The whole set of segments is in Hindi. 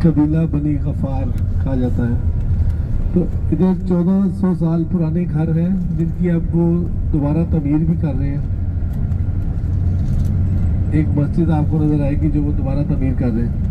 कबीला बनी गफार कहा जाता है। तो इधर 1400 साल पुराने घर हैं जिनकी अब वो दोबारा तमीर भी कर रहे हैं। एक मस्जिद आपको नजर आएगी जो वो दोबारा तमीर कर रहे हैं।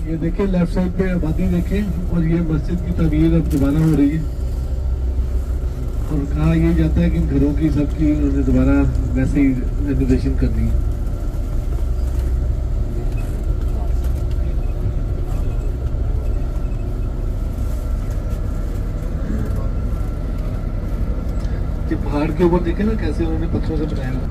ये देखें लेफ्ट साइड पे आबादी देखें और ये मस्जिद की तमीर अब दोबारा हो रही है। और कहा यह जाता है कि घरों की सबकी उन्होंने दोबारा वैसे ही रेनोवेशन करनी है। पहाड़ के ऊपर देखे ना कैसे उन्होंने पत्थरों से बनाया।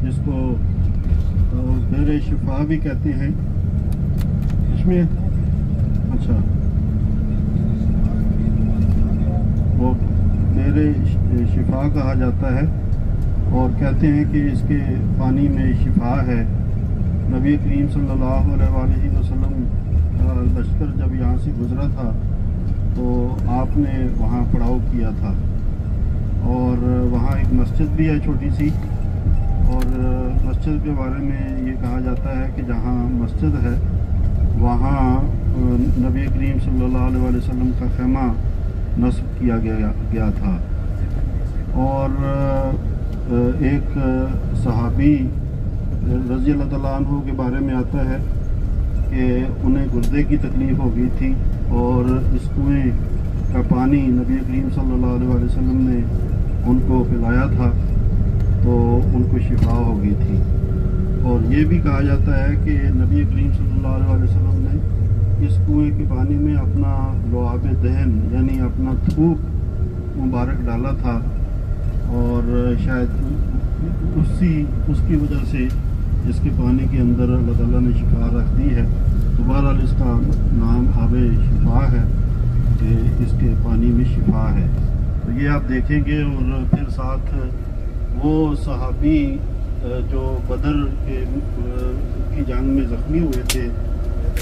जिसको बेर शिफा भी कहते हैं। इसमें अच्छा वो बेर शिफा कहा जाता है और कहते हैं कि इसके पानी में शिफा है। नबी करीम सल्लल्लाहु अलैहि वसल्लम का लश्कर जब यहाँ से गुजरा था तो आपने वहाँ पड़ाव किया था और वहाँ एक मस्जिद भी है छोटी सी। और मस्जिद के बारे में ये कहा जाता है कि जहाँ मस्जिद है वहाँ नबी करीम सल्लल्लाहु अलैहि वसल्लम का खैमा नस्ब किया गया था। और एक सहाबी रज़ी अल्लाह तआला अन्हु के बारे में आता है कि उन्हें गुर्दे की तकलीफ़ हो गई थी और इस कुएँ का पानी नबी करीम सल्लल्लाहु अलैहि वसल्लम ने उनको पिलाया था तो उनको शिफा हो गई थी। और ये भी कहा जाता है कि नबी करीम सल्लल्लाहु अलैहि वसल्लम ने इस कुएँ के पानी में अपना लुआब दहन यानी अपना थूक मुबारक डाला था और शायद उसकी वजह से इसके पानी के अंदर अल्लाह ताला ने शिफा रख दी है। तो बहरहाल इसका नाम आबे शिफा है कि इसके पानी में शिफा है। तो ये आप देखेंगे। और फिर साथ वो सहाबी जो बदर की जंग में ज़ख्मी हुए थे,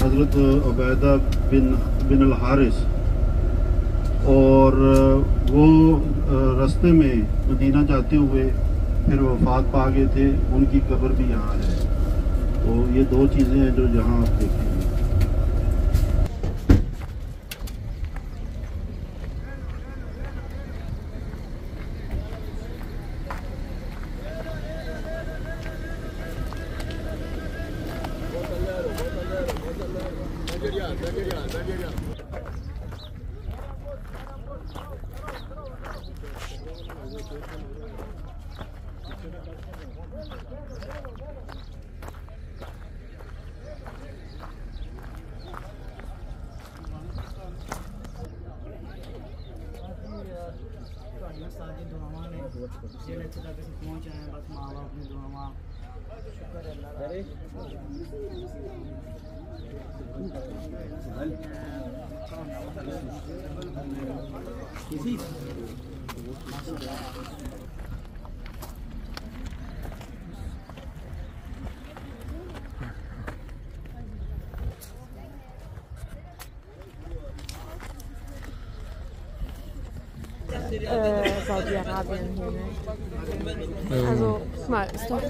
हज़रत उबैदा बिन अल हारिस, और वो रास्ते में मदीना जाते हुए फिर वफ़ात पा गए थे, उनकी कब्र भी यहाँ है। तो ये दो चीज़ें हैं जो यहाँ आप देखेंगे। सारी दुआवां ने जेड़े तक पहुंच आए बस माँ बाप ने दुआवां शुक्र Saudi-Arabien hier, ne? Also, guck mal, ist doch